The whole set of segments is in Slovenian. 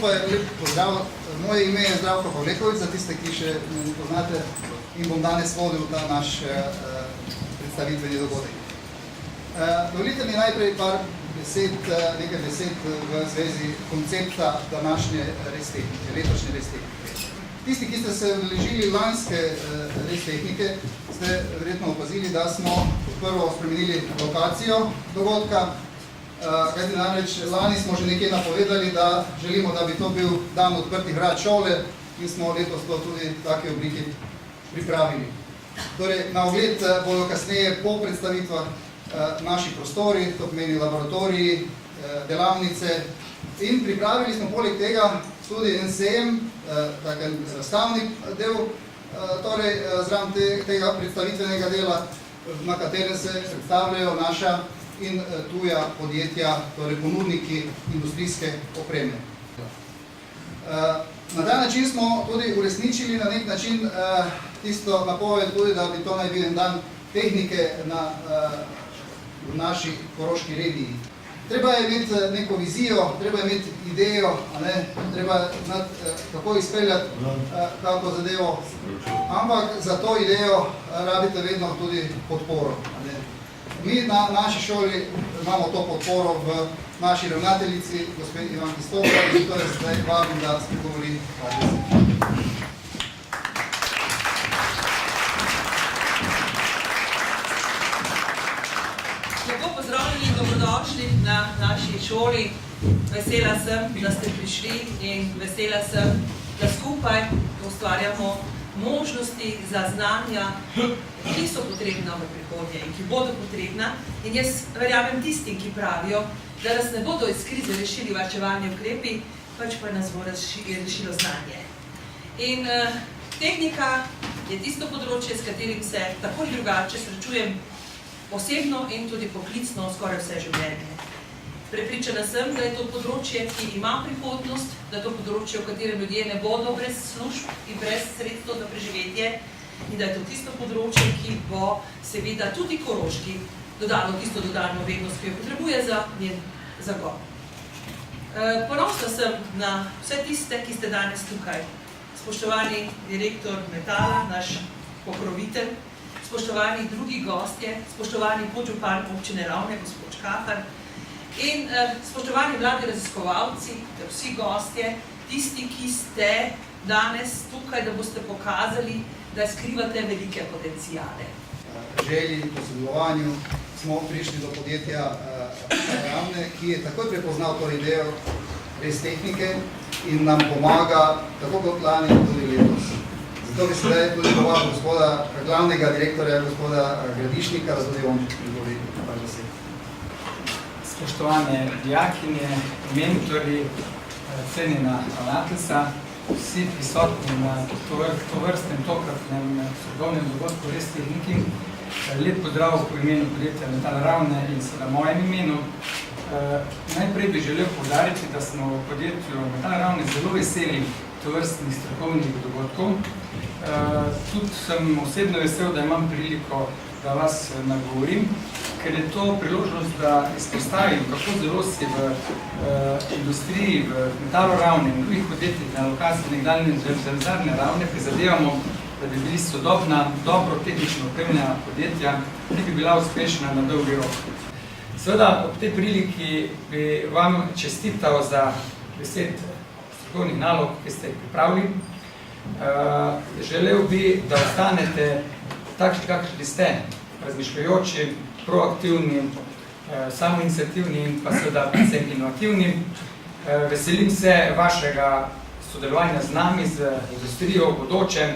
lepo je, lep pozdrav. Moje ime je Zdravko Pavleković, za tiste, ki še ne poznate, in bom danes vodil ta naš predstavitveni dogodek. Dovolite mi najprej nekaj besed v zvezi koncepta današnje restehnike, letošnje restehnike. Tisti, ki ste se udeležili lanske restehnike, ste verjetno opazili, da smo prvo spremenili lokacijo dogodka. Kajti namreč lani smo že nekje napovedali, da želimo, da bi to bil dan odprtih vrat šole in smo letos to tudi v taki obliki pripravili. Torej, na ogled bodo kasneje po predstavitvah naši prostori, to pomeni laboratoriji, delavnice in pripravili smo poleg tega tudi en sejem, taken razstavni del, torej zraven tega predstavitvenega dela, na katerem se predstavljajo naša in tuja podjetja, torej ponudniki industrijske opreme. Na ta način smo tudi uresničili na nek način tisto napoved tudi, da bi to naj bil en dan tehnike v naši koroški regiji. Treba je imeti neko vizijo, treba je imeti idejo, treba znati, kako izpeljati kako zadevo, ampak za to idejo rabite vedno tudi podporo. Mi na naši šoli imamo to podporo v naši ravnateljici, gospe Ivanki Stopar, in to je zdaj vabim, da spregovori par besed. Lepo pozdravljeni in dobrodošli na naši šoli. Vesela sem, da ste prišli in vesela sem, da skupaj ustvarjamo možnosti za znanja, ki so potrebna v prihodnje in ki bodo potrebna. In jaz verjamem tistim, ki pravijo, da nas ne bodo iz krize rešili varčevalni ukrepi, pač pa nas bo rešilo znanje. In tehnika je tisto področje, s katerim se tako in drugače srečujem osebno in tudi poklicno skoraj vse življenje. Prepričana sem, da je to področje, ki ima prihodnost, da je to področje, v katerem ljudje ne bodo brez služb in brez sredstev za preživetje in da je to tisto področje, ki bo seveda tudi Koroški dodalo tisto dodano vrednost, ki jo potrebuje za njen zagon. Ponosna sem na vse tiste, ki ste danes tukaj. Spoštovani direktor Metala, naš pokrovitelj, spoštovani drugi gostje, spoštovani podžupan občine Ravne, gospod Škafar, in spoštovani mladi raziskovalci, vsi gostje, tisti, ki ste danes tukaj, da boste pokazali, da skrivate velike potencijale. Želji po sodelovanju smo prišli do podjetja Ravne, ki je takoj prepoznal to idejo restehnike in nam pomaga tako kot lani tudi letos. Zato bi sedaj tudi povabil gospoda glavnega direktorja, gospoda Gradišnika, da tudi on prigovori par besed. Spoštovane dijakinje, mentori, cenjena ravnateljica, vsi prisotni na tovrstnem tokratnem strokovnem dogodku restehniki. Lep pozdrav po imenu podjetja Metala Ravne in seveda mojem imenu. Najprej bi želel poudariti, da smo v podjetju Metala Ravne zelo veseli tovrstnih strokovnih dogodkov. Tudi sem osebno vesel, da imam priliko, da vas nagovorim, ker je to priložnost, da izpostavim, kako zelo si v industriji, v Metalu Ravne in drugih podjetjih na lokaciji nekdanje železarne Ravne prizadevamo, da bi bili sodobna, dobro tehnično opremljena podjetja, ki bi bila uspešna na dolgi rok. Seveda, ob tej priliki bi vam čestital za 10 strokovnih nalog, ki ste jih pripravili. Želel bi, da ostanete takšni, kakšni ste, razmišljajoči, proaktivni, samoiniciativni in pa seveda predvsem inovativni. Veselim se vašega sodelovanja z nami, z industrijo v bodočem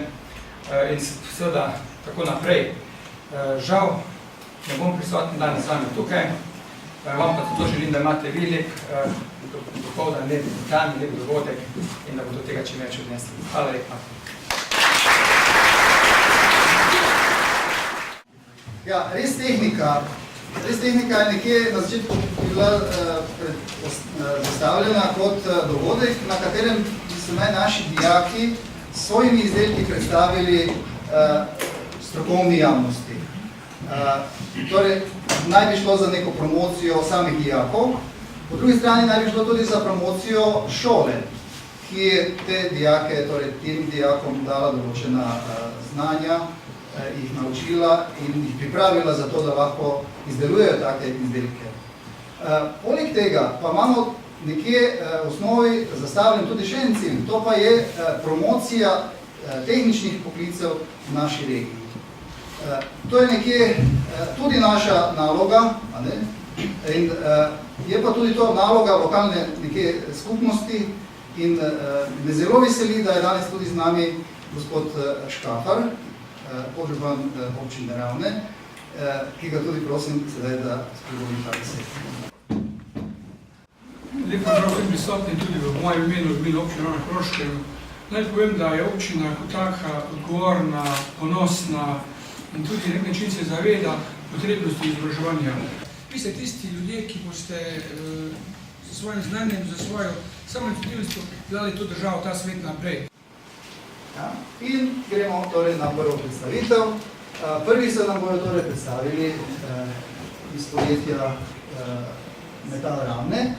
in seveda tako naprej. Žal ne bom prisoten danes z vami tukaj, vam pa tudi želim, da imate vi lep dopoldan, lep dan, lep dogodek in da bo do tega čim več odnesli. Hvala lepa. Ja, restehnika je nekje na začetku bila zastavljena kot dogodek, na katerem so naši dijaki s svojimi izdelki predstavili strokovni javnosti. Torej, naj bi šlo za neko promocijo samih dijakov, po drugi strani naj bi šlo tudi za promocijo šole. ki je te dijake, torej tem dijakom dala določena znanja, jih naučila in jih pripravila za to, da lahko izdelujejo take izdelke. Poleg tega pa imamo nekje v osnovi zastavljen tudi še en cilj, to pa je promocija tehničnih poklicev v naši regiji. To je nekje tudi naša naloga, a ne? In je pa tudi to naloga lokalne nekje skupnosti in me zelo veseli, da je danes tudi z nami gospod Škafar, podžupan občine Ravne, ki ga tudi prosim sedaj, da spregovorim ta besed. Lep pozdrav vsem prisotnim tudi v mojem imenu, v imenu občine Ravne Koroške. Naj povem, da je občina kot taka odgovorna, ponosna in tudi na nek način se zaveda potrebnosti izobraževanja. Vi ste tisti ljudje, ki boste s svojim znanjem, za svojo samoiniciativnostjo dali to državo, ta svet naprej. Ja, in gremo torej na prvo predstavitev. Prvi se nam bodo torej predstavili iz podjetja Metal Ravne.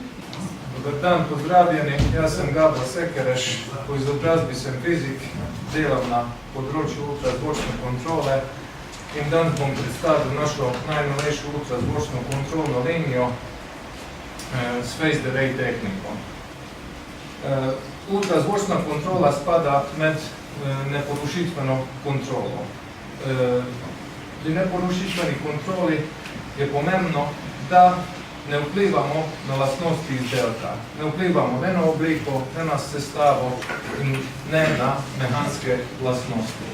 Dobar dan, pozdravljeni. Jaz sem Gabor Sekereš, po izobrazbi sem fizik, delam na področju ultrazvočne kontrole in danes bom predstavil našo najnovejšo ultrazvočno kontrolno linijo s phase delay tehniko. Ultrazvočna kontrola spada med neporušitveno kontrolo. Pri neporušitveni kontroli je pomembno, da ne vplivamo na lastnosti izdelka. Ne vplivamo ne na obliko, ne na sestavo in ne na mehanske lastnosti.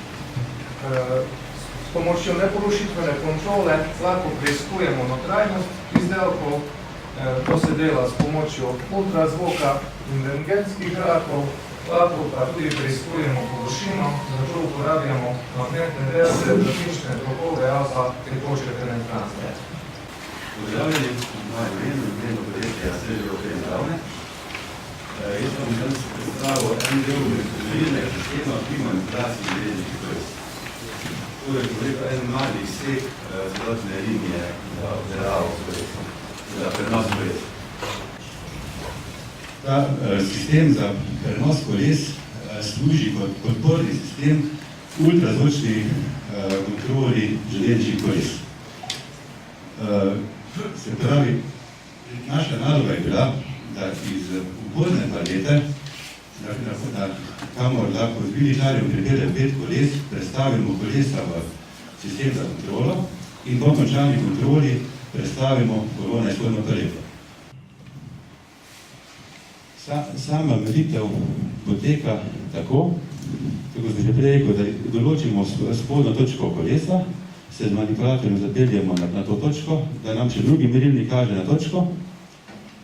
S pomočjo neporušitvene kontrole lahko preiskujemo notranjost izdelkov, to se dela s pomočjo ultrazvoka in rentgenskih zrakov, lahko pa tudi preiskujemo površino, zato uporabljamo magnetne delce, plastične tokove ali pa tekoče penetrance. Pozdravljeni, moje imeno podjetja Metal Ravne. Jaz vam danes predstavil en del metodologijnega sistema klimatizacije železniških koles. To je rekel en mali izsek celotne linije za obdelavo koles, za prenos koles. Ta sistem za prenos koles služi kot podporni sistem ultrazvočni kontroli železniških koles. Se pravi, naša naloga je bila, da iz uporne palete, kamor lahko z biližarjem pripelje 5 koles, prestavimo kolesa v sistem za kontrolo in po končani kontroli prestavimo kolo na izhodno paleto. Sama meritev poteka tako, kako sem že prej rekel, da določimo spodnjo točko kolesa, se z manipulatorjem zapeljemo na to točko, da nam še drugi merilnik kaže na točko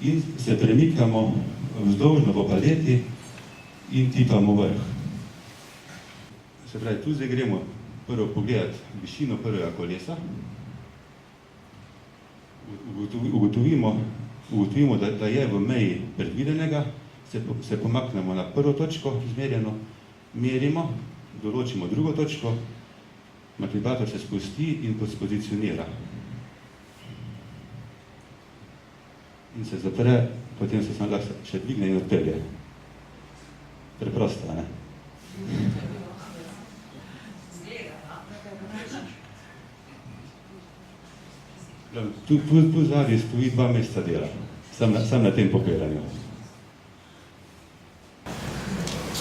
in se premikamo vzdolžno po paleti in tipamo vrh. Se pravi, tu zdaj gremo prvo pogledati višino prvega kolesa, ugotovimo, da je v meji predvidenega, se pomaknemo na prvo točko izmerjeno, merimo, določimo drugo točko, manipulator se spusti in pozicionira. In se zapre, potem se samo še dvigne in odpelje. Preprosto, ne? Tu zadnji stoji 2 meseca dela, sam na tem popiranju.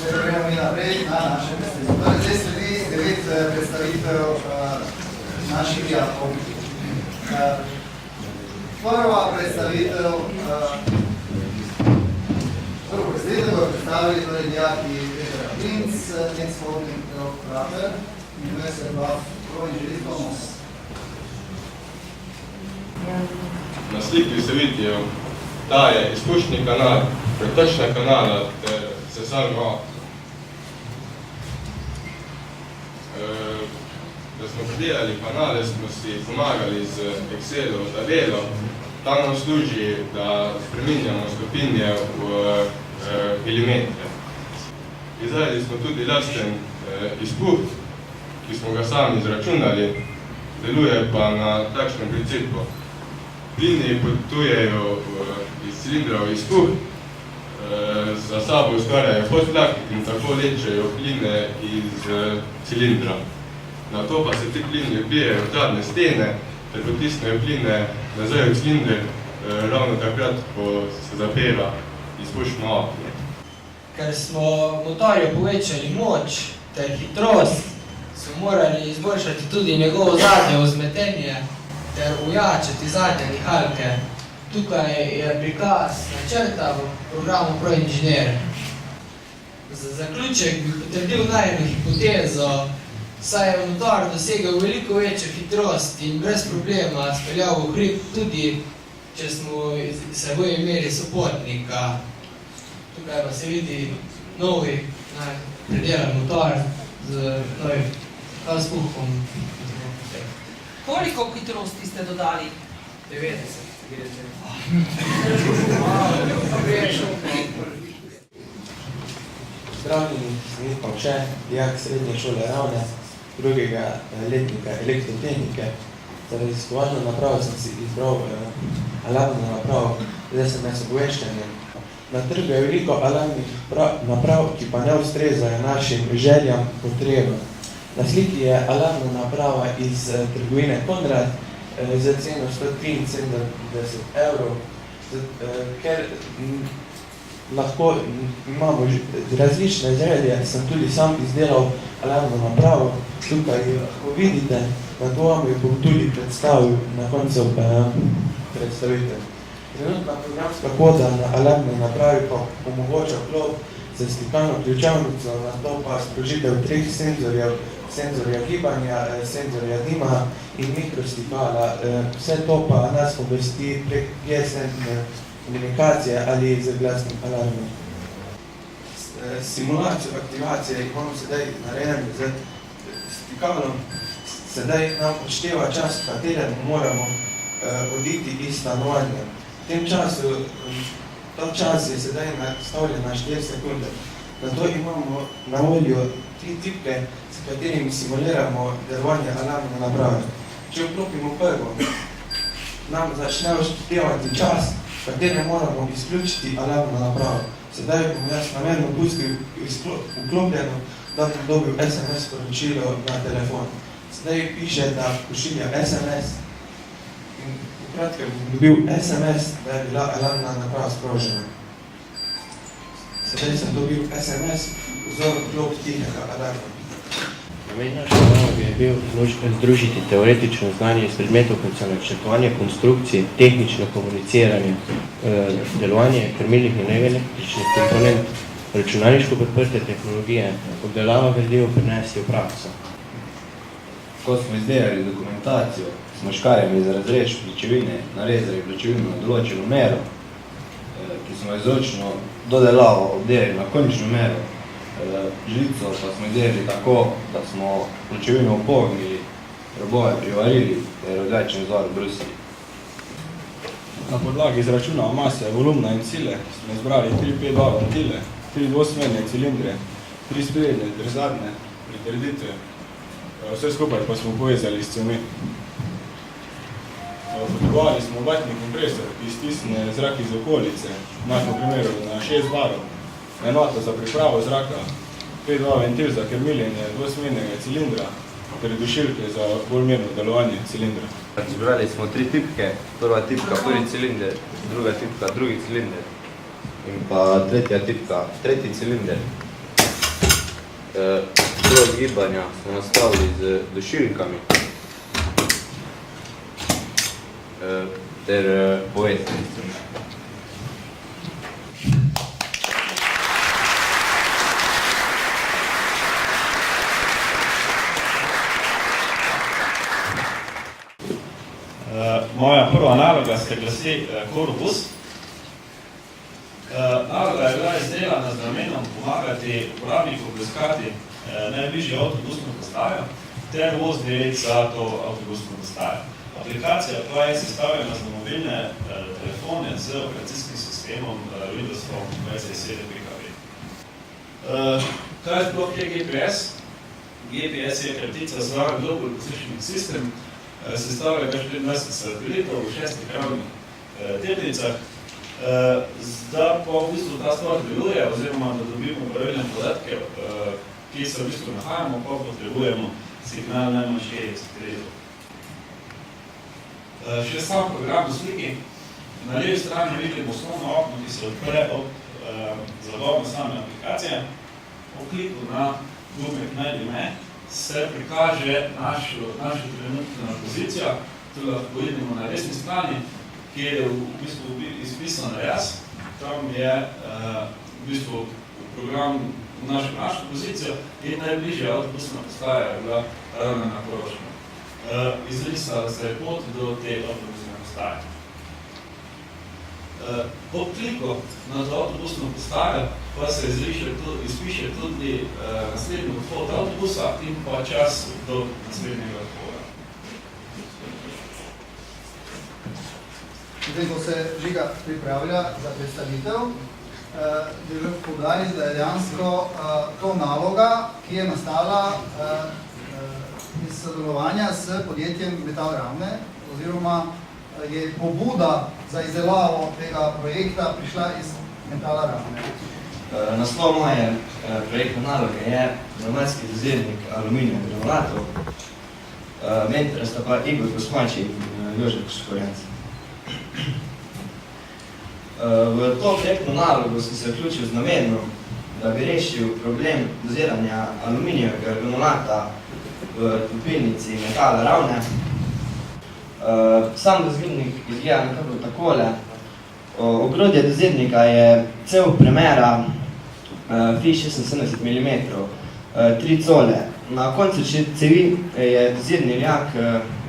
Gremo mi naprej na naše predstavitve. Zdaj sledi 9 predstavitev naših dijakov. Prva predstavitev bodo predstavili torej dijaki Peter Princ, Jens Holding, Rok Kraper in Messer Baf, Rojn Želi Tomos. Na sliki se vidijo, ta je izpušni kanal, pretočna kanala ter sesarno A. Da smo predelali kanale, smo si pomagali z Excelov tabelo. Ta nam služi, da spreminjamo stopinje v milimetre. Izvedli smo tudi lasten izpuh, ki smo ga sami izračunali, deluje pa na takšnem principu. Plini potujejo iz cilindra v izpuh, za sabo ustvarjajo podtlak in tako lečejo pline iz cilindra. Na to pa se ti plini vpijejo v zadnje stene, ter potisnejo pline nazaj v cilinder, ravno takrat, ko se zapira izpušno okno. Ker smo motorju povečali moč ter hitrost, smo morali izboljšati tudi njegovo zadnje vzmetenje ter ujačati zadnje nihalke. Tukaj je prikaz načrta v programu ProInženir. Za zaključek bi potrdil najeno hipotezo, saj je motor dosegel veliko večjo hitrost in brez problema speljal v hrib tudi, če smo s seboj imeli sopotnika. Tukaj pa se vidi novi, predelan motor z novim auspuhom. Koliko hitrosti ste dodali? 90. Zdravljeni, sem Nik Pavče, dijak srednje šole Ravne, drugega letnika elektrotehnike. Za raziskovalno napravo sem si izbral alarmno napravo z SMS obveščanjem. Na trgu je veliko alarmnih naprav, ki pa ne ustrezajo našim željam potrebam. Na sliki je alarmna naprava iz trgovine Konrad za ceno 173 €, ker lahko imamo različne želje, sem tudi sam izdelal alarmno napravo. Tukaj lahko vidite, na to vam jo bom tudi predstavil na koncu predstavitev. Trenutna programska koda na alarmni napravi pa omogoča vklop za stikalno ključavnico, na to pa sprožitev 3 senzorjev, senzorja gibanja, senzorja dima in mikrostikala. Vse to pa nas obvesti prek GSM komunikacije ali z glasnim alarmom. Simulacijo aktivacije imamo sedaj narejeno z stikalom. Sedaj nam odšteva čas, v katerem moramo oditi iz stanovanja. V tem času, ta čas je sedaj nastavljen na 4 sekunde. Zato imamo na voljo 3 tipke, s katerimi simuliramo delovanje alarmne naprave. Če vklopimo prvo, nam začne odštevati čas, v katerem moramo izključiti alarmno napravo. Sedaj bom jaz namerno pustil vklopljeno, da bom dobil SMS sporočilo na telefon. Sedaj piše, da pošilja SMS in v kratkem bom dobil SMS, da je bila alarmna naprava sprožena. Sedaj sem dobil SMS, vzor vklop tihega alarma. Namen naše naloge je bil združiti teoretično znanje iz predmetov, kot so načrtovanje konstrukcij, tehnično komuniciranje, delovanje krmilnih in električnih komponent, računalniško podprte tehnologije, obdelava gradiva prenesti v prakso. Ko smo izdelali dokumentacijo, smo škarjami za razreč pločevine narezali pločevino na določeno mero, ki smo izročno dodelavo obdelali na končno mero. Žlico pa smo izdelali tako, da smo pločevino upognili, roboje privarili ter odvečen vzor brusili. Na podlagi izračuna mase, volumna in sile smo izbrali 3P2 ventile, 3 dvosmerne cilindre, 3 sprednje ter zadnje pritrditve. Vse skupaj pa smo povezali s cevmi. Potrebovali smo vatni kompresor, ki stisne zrak iz okolice, v našem primeru na 6 barov, enoto za pripravo zraka, P2 ventil za krmiljenje dvosmernega cilindra ter dušilke za bolj mirno delovanje cilindra. Izbrali smo 3 tipke, prva tipka prvi cilinder, druga tipka drugi cilinder in pa tretja tipka tretji cilinder. Krog gibanja smo nastavili z dušilkami ter povezali s tem. Moja prva naloga se glasi Korpus. Naloga je bila izdelana z namenom pomagati uporabniku poiskati najbližjo avtobusno postajo ter vozni red za to avtobusno postajo. Aplikacija pa je sestavljena za mobilne telefone z operacijskim sistemom Windows Phone 27.5. Kaj je sploh je GPS? GPS je kratica za Global Positioning System, sestavlja več 25 satelitov v 6 ravnih tehtnicah. Da pa v bistvu ta stvar deluje, oziroma da dobimo pravilne podatke, ki se v bistvu nahajamo, pa potrebujemo signal najmanj 40 rezov. Še sam program v sliki. Na levi strani vidimo osnovno okno, ki se odpre ob zabavu same aplikacije. Po kliku na gumbek Najdi me se prikaže našo trenutno pozicijo. Tu lahko vidimo na desni strani, kjer je v bistvu izpisan jaz. Tam je v bistvu program našo pozicijo in najbližja avtobusna postaja je bila ravno na Koroškem. Izrisala se je pot do te avtobusne postaje. Po kliku na to avtobusno postajo pa se izpiše tudi naslednji odhod avtobusa in pa čas do naslednjega odhoda. Zdaj, ko se Žiga pripravlja za predstavitev, bi želel poudariti, da je dejansko to naloga, ki je nastala iz sodelovanja s podjetjem Metal Ravne, oziroma je pobuda za izdelavo tega projekta prišla iz Metala Ravne. Naslov moje projektne naloge je pnevmatski dozirnik aluminija granulatov. Mentora sta pa Igor Kosmač in Jožef Škorjanc. V to projektno nalogo sem se vključil z namenom, da bi rešil problem doziranja aluminijevega granulata v topilnici Metala Ravne. Sam dozirnik izgleda nekako takole. Ogrodje dozirnika je cel premera fi 76 mm, 3 cole. Na koncu cevi je dozirni lijak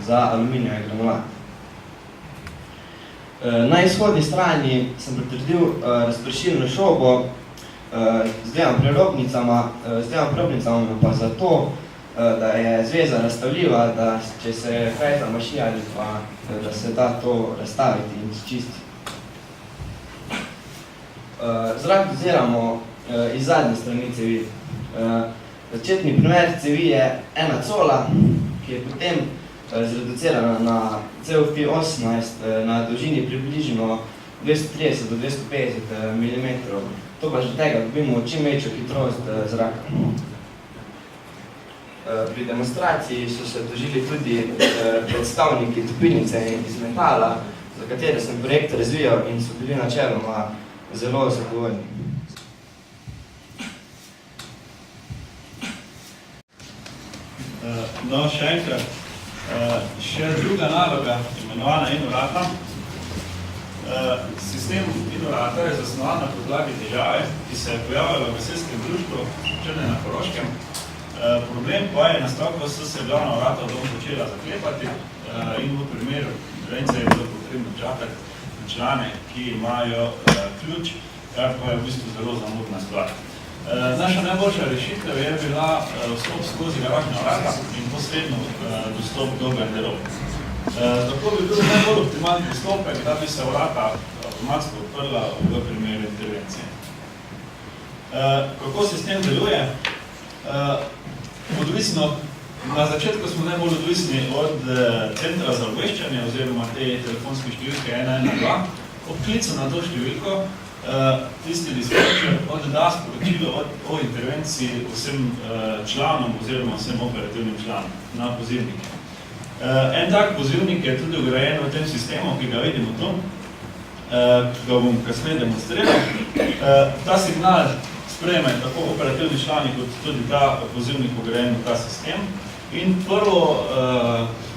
za aluminijeve granulat. Na izhodni strani sem pritrdil razpršilno šobo z dvema prerobnicama, pa zato, da je zveza razstavljiva, da če se krajta maši ali pa da se da to razstaviti in čistiti. Zrak doziramo iz zadnje strani cevi. Začetni primer cevi je 1 cola, ki je potem zreducirana na cel fi 18 na dolžini približno 230 do 250 mm. To pa že tega dobimo čim večjo hitrost zraka. Pri demonstraciji so se dožili tudi predstavniki topilnice iz metala, za katere sem projekt razvijal in so bili načeloma zelo zadovoljni. No, še enkrat. Še druga naloga, imenovana Inurata. Sistem Inurata je zasnovan na podlagi težave, ki se je pojavila v gasilskem društvu Črne na Koroškem. Problem pa je nastal, ko so se glavna vrata dom začela zaklepati in v primeru intervencije je bilo potrebno čakati na člane, ki imajo ključ, kar pa je v bistvu zelo zamudna stvar. Naša najboljša rešitev je bila vstop skozi garažna vrata in posredno dostop do garderob. Tako bi bil najbolj optimalni postopek, da bi se vrata avtomatsko odprla v primeru intervencije. Kako sistem deluje? Odvisno, na začetku smo najbolj odvisni od centra za obveščanje oziroma te telefonske številke 112. Ob klicu na to številko tisti dispečer odda sporočilo o intervenciji vsem članom oziroma vsem operativnim članom na pozivnike. En tak pozivnik je tudi ugrajen v tem sistemu, ki ga vidimo tu, ga bom kasneje demonstriral. Ta signal sprejme tako operativni člani kot tudi ta pozivnik ugrajen v ta sistem. In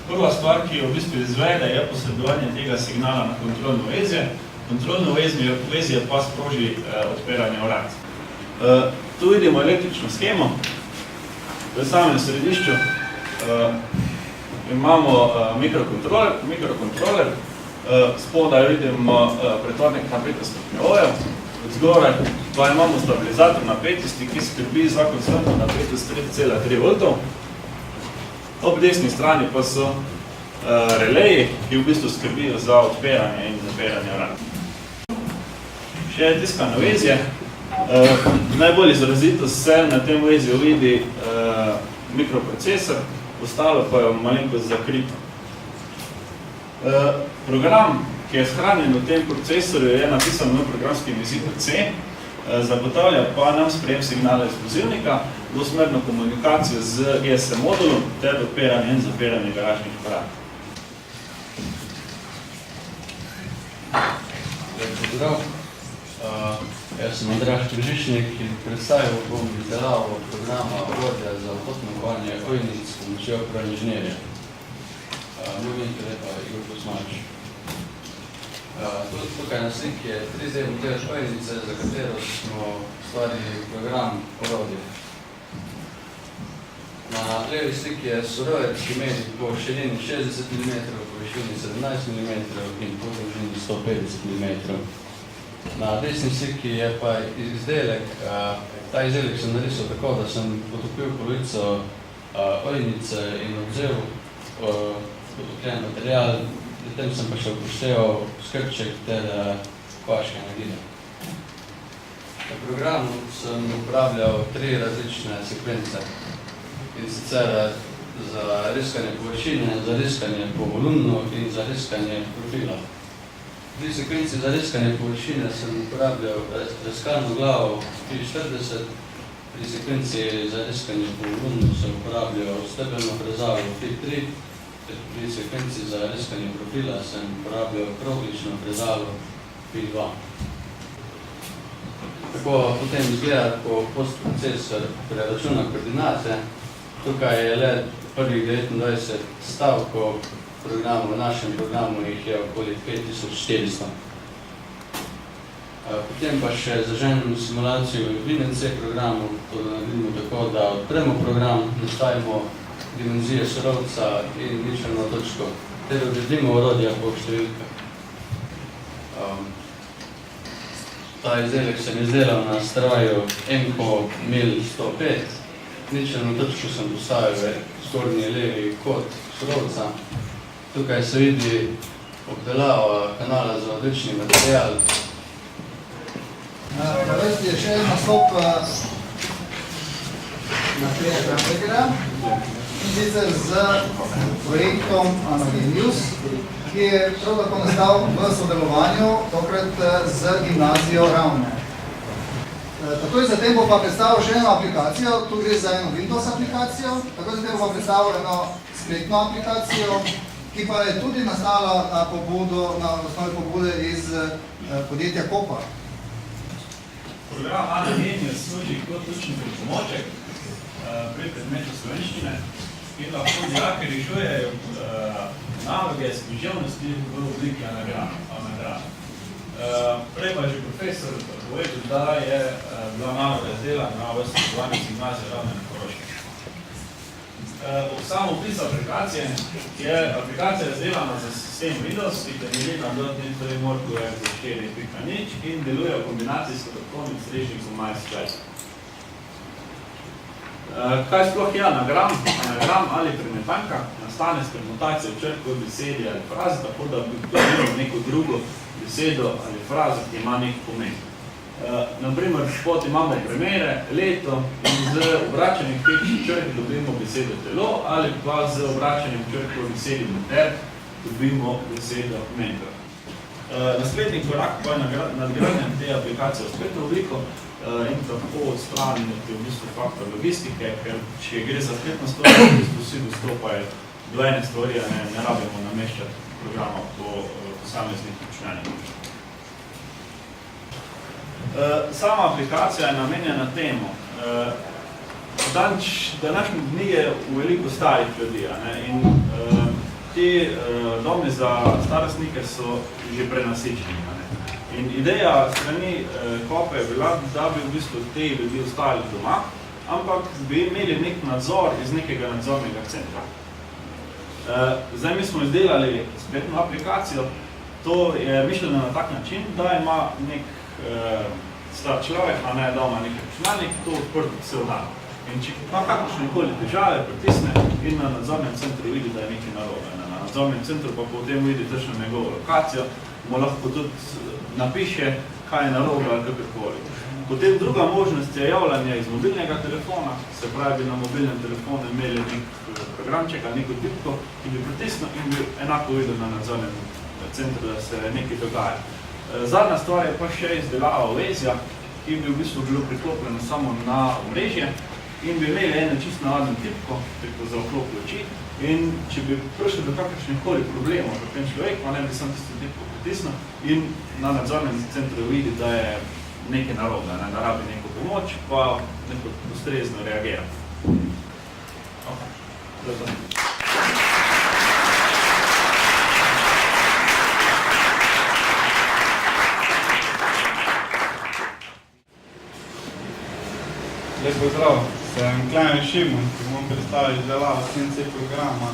prva stvar, ki jo v bistvu izvede, je posredovanje tega signala na kontrolno vezje. Kontrolno vezje pa sproži odpiranje vrat. Tu vidimo električno schemo. V samem središču imamo mikrokontroler. Spodaj vidimo pretvornik napetosti stopnjevojev. Zgoraj pa imamo stabilizator napetosti, ki skrbi za konstantno napetost 3,3 V. Ob desni strani pa so releji, ki v bistvu skrbijo za odpiranje in zapiranje vrat. Še tiskano vezje. Najbolj izrazito se na tem vezju vidi mikroprocesor, ostalo pa je malenkost zakrito. Program ki je shranjen v tem procesorju, je napisan v programskem jeziku C, zagotavlja pa nam sprejem signala iz vozilnika, dvosmerno komunikacijo z GSM modulom ter odpiranje in zapiranje garažnih aparatov. Lep pozdrav. Jaz sem Andraž Tržičnik in predstavil bom izdelavo programa orodja za avtomatovanje ojnic s pomočjo proinženirja. Moj ime je pa Igor Kosmač. Tukaj na sliki je 3D model ojnice, za katero smo ustvarili program orodja. Na levi sliki je surovec, ki meri po širini 60 mm, po višini 17 mm in po dolžini 150 mm. Na desni sliki je pa izdelek. Ta izdelek sem narisal tako, da sem potopil polovico ojnice in odzel potopljen material, potem sem pa še upošteval skrček ter kovaške nagide. V programu sem uporabljal 3 različne sekvence, in sicer za riskanje površine, za riskanje po volumnu in za riskanje profila. Pri sekvenci za riskanje površine sem uporabljal riskalno glavo 40, pri sekvenci za riskanje po volumnu sem uporabljal stebelno frezalo 3, pri sekvenci za riskanje profila sem uporabljal kroglično frezalo 2. Tako potem izgleda, ko postprocesor preračuna koordinate. Tukaj je le prvih 29 stavkov programu, v našem programu jih je okoli 5400. Potem pa še zaženemo simulacijo v VNC programu, to naredimo tako, da odpremo program, nastavimo dimenzije surovca in ničelno točko, ter odredimo orodja po številkah. Ta izdelek sem izdelal na stroju MCO 105. Ničelno točko sem postavil v zgornji levi kot surovca. Tukaj se vidi obdelava kanala za odlični material. Na vrsti je še en nastop naprednega in sicer z projektom Anagenius, ki je prav tako nastal v sodelovanju tokrat z gimnazijo Ravne. Takoj zatem bo pa predstavil še eno aplikacijo, tu gre za eno Windows aplikacijo, takoj zatem bo pa predstavil eno spletno aplikacijo, ki pa je tudi nastala na osnovi pobude iz podjetja Kopa. Program Anagenius služi kot učni pripomoček pri predmetu slovenščine in lahko dijaki rešujejo naloge s književnosti v obliki anagrama. Prej pa že profesor povedal, da je bila naloga izdelana v sodelovanju z gimnazijo Ravne na Koroškem. Samo opis aplikacije je aplikacija izdelana za sistem Windows, ki temelji na .NET Frameworku v4.0 in deluje v kombinaciji s podatkovnim strežnikom MySQL. Kaj sploh je anagram? Anagram ali premetanka nastane s premutacijo črk v besedi ali frazi, tako da bi imel neko drugo besedo ali frazo, ki ima nek pomen. Naprimer, spod imamo primere, leto in z obračanjem teh črk dobimo besedo telo ali pa z obračanjem črk v besedi meter dobimo besedo mentor. Naslednji korak pa je nadgradnja te aplikacije v spletno obliko in tako odstraniti v bistvu faktor logistike, ker če gre za spletno stvar, vsi dostopajo do ene stvari, ne rabimo nameščati programa po posameznih računalnikih. Sama aplikacija je namenjena temu. Današnje dni je veliko starih ljudi in ti domi za starostnike so že prenasičeni. In ideja strani Kope je bila, da bi v bistvu te ljudi ostali doma, ampak bi imeli nek nadzor iz nekega nadzornega centra. Zdaj mi smo izdelali spletno aplikacijo. To je mišljeno na tak način, da ima nek star človek, a ne doma nek računalnik, to odprto cel dan. In če pa kakršnekoli težave pritisne in na nadzornem centru vidi, da je nekaj narobe. Na nadzornem centru pa potem vidi točno njegovo lokacijo, mu lahko tudi napiše, kaj je narobe ali kakorkoli. Potem druga možnost je javljanje iz mobilnega telefona, se pravi, bi na mobilnem telefonu imeli nek programček ali neko tipko, ki bi pritisnil in bi enako videl na nadzornem centru, da se nekaj dogaja. Zadnja stvar je pa še izdelava vezja, ki bi v bistvu bilo priklopljeno samo na omrežje in bi imeli eno čisto navadno tipko za vklop luči. In če bi prišli do kakršnih koli problemov, potem človek pa ne bi sam tisto tipko pritisnil in na nadzornem centru vidi, da je nekaj narobe, da rabi neko pomoč, pa neko ustrezno reagira. Lep pozdrav, sem Klemen Šimon, ki bom predstavil izdelavo CNC programa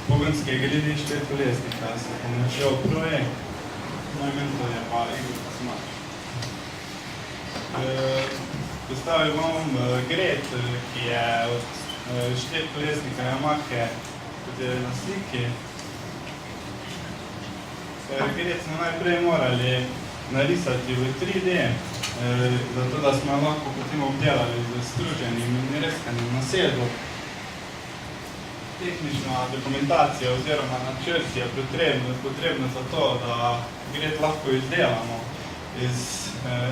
pogonskega glede 4-kolesnika s pomočjo projekt. Moj mentor je pa Igor Smač. Predstavil bom gred, ki je od 4-kolesnika Yamahe, kot je na sliki. Gred smo najprej morali narisati v 3D, zato da smo lahko potem obdelali z struženim in reskanim nasedu. Tehnična dokumentacija oziroma načrt je potrebno za to, da gred lahko izdelamo. Iz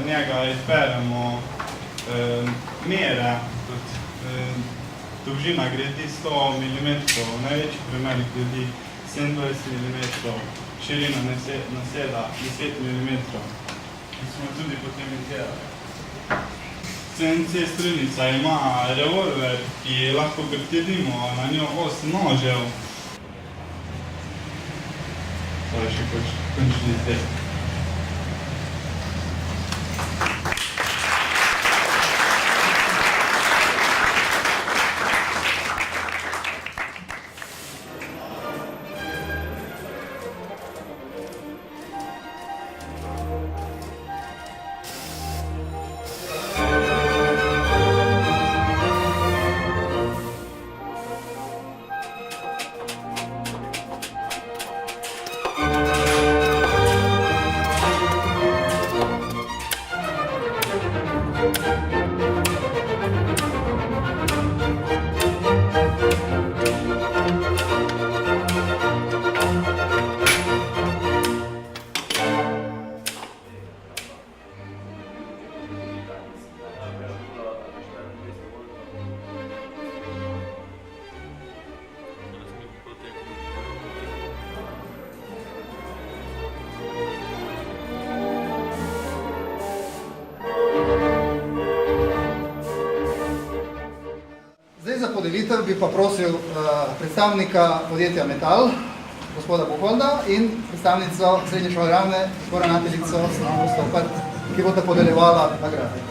njega izberemo mere, kot dolžina gredi 100 mm, največji premerik gredi 27 mm, širina naseda 10 mm. Smo tudi potem izdelali. CNC strelnica ima revolver, ki lahko pritirimo na njo 8 nožev. To je še končni izdelek. Za podelitev bi pa prosil predstavnika podjetja Metal, gospoda Buholda, in predstavnico srednje šole Ravne, gospoda ravnateljico Samo Stopar, ki boste podeljevala nagrade.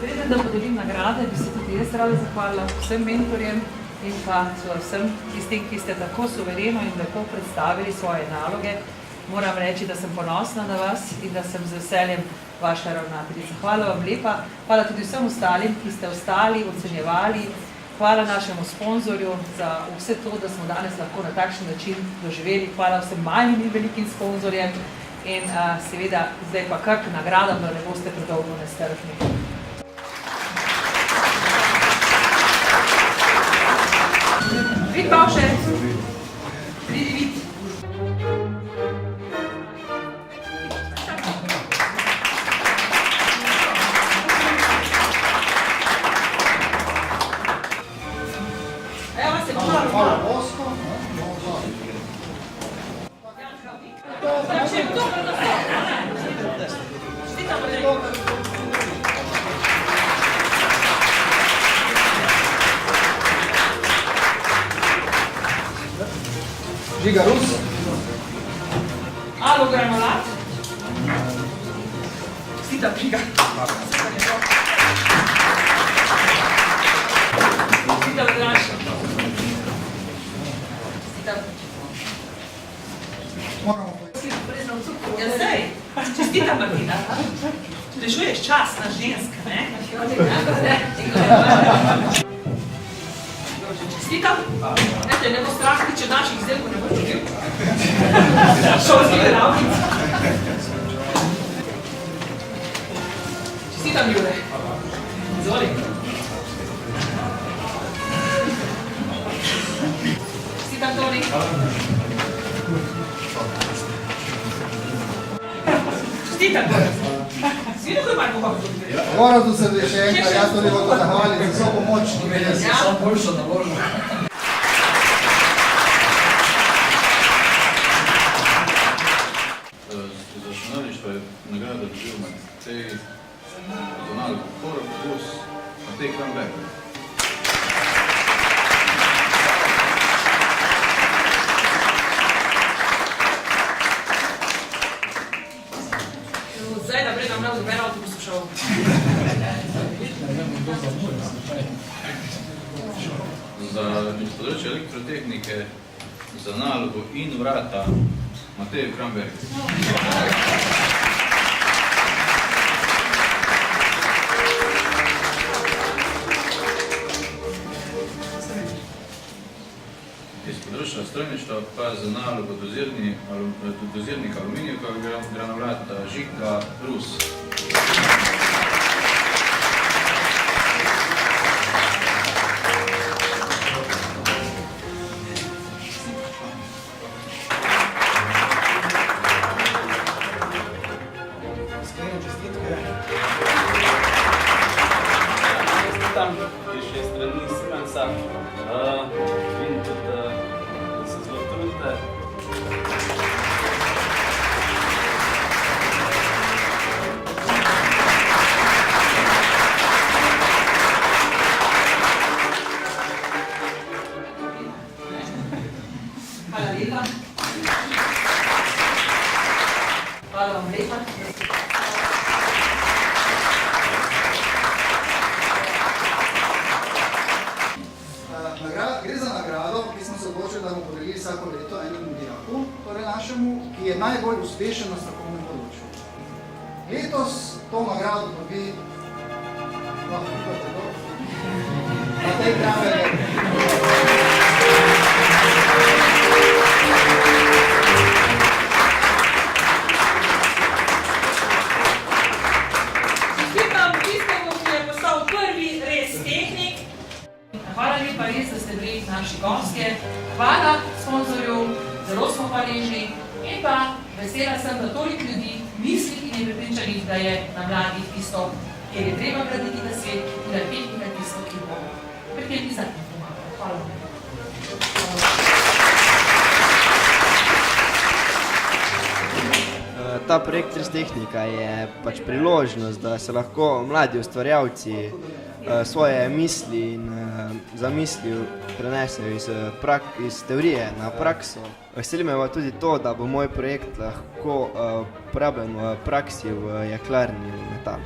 Preden da podelim nagrade, bi se tudi jaz rada zahvalila vsem mentorjem in pa vsem tistim, ki ste tako suvereno in lepo predstavili svoje naloge. Moram reči, da sem ponosna na vas in da sem z veseljem vaša ravnateljica. Hvala vam lepa, hvala tudi vsem ostalim, ki ste ostali, ocenjevali. Hvala našemu sponzorju za vse to, da smo danes lahko na takšen način doživeli. Hvala vsem malim in velikim sponzorjem in seveda zdaj pa kar k nagradam, da ne boste predolgo nestrpni. Vid Pavše, vidi vid. Hvala Bosko. Žiga Rus. Alo granulat. Sita Žiga. Sita Vedraša. Ja, zdaj, čestitam Martina. Rešuješ čas na ženska, ne? Čestitam. Ne bo strah, če naših izdelkov ne bo čutil. Šolski delavnic. Čestitam, Jure. Izvoli. Čestitam, Toni. pozdravljeni. Čestitam. Svi lahko imajo pohod. Gorazdu se še enkrat, jaz tudi bodo zahvaliti za vso pomoč. Samo boljšo naložbo. Za računalništvo je nagrado dobil Matej Donald Korpus, Matej Kramberg. Zdaj, da predam nam dober avtobus šel. Za področje elektrotehnike, za nalogo in vrata Matej Kramberg. Iz področja strojništva pa za nalogo dozirnika aluminijevega granulata Žiga Rus. Tam je še strani Simensa in tudi, da se zelo trudite. Hvala lepa. Hvala vam lepa. Gre za nagrado, ki smo se odločili, da bomo podelili vsako leto enemu dijaku, torej našemu, ki je najbolj uspešen na strokovnem področju. Letos to nagrado dobi Matej Kramberg. Čestitam tistemu, ki je postal prvi res tehnik. Hvala lepa res, da ste bili naši gostje. Hvala sponzorju, zelo smo hvaležni. In pa vesela sem, da toliko ljudi misli in je prepričanih, da je na mladih tisto, kjer je treba graditi na svet, in da je tehnika tisto, ki bo pri tem izdatno pomagala. Hvala vam. Ta projekt Res tehnika je pač priložnost, da se lahko mladi ustvarjalci svoje misli in zamisli prenesejo iz teorije na prakso. Veseli me pa tudi to, da bo moj projekt lahko uporabljen v praksi v jeklarni metal.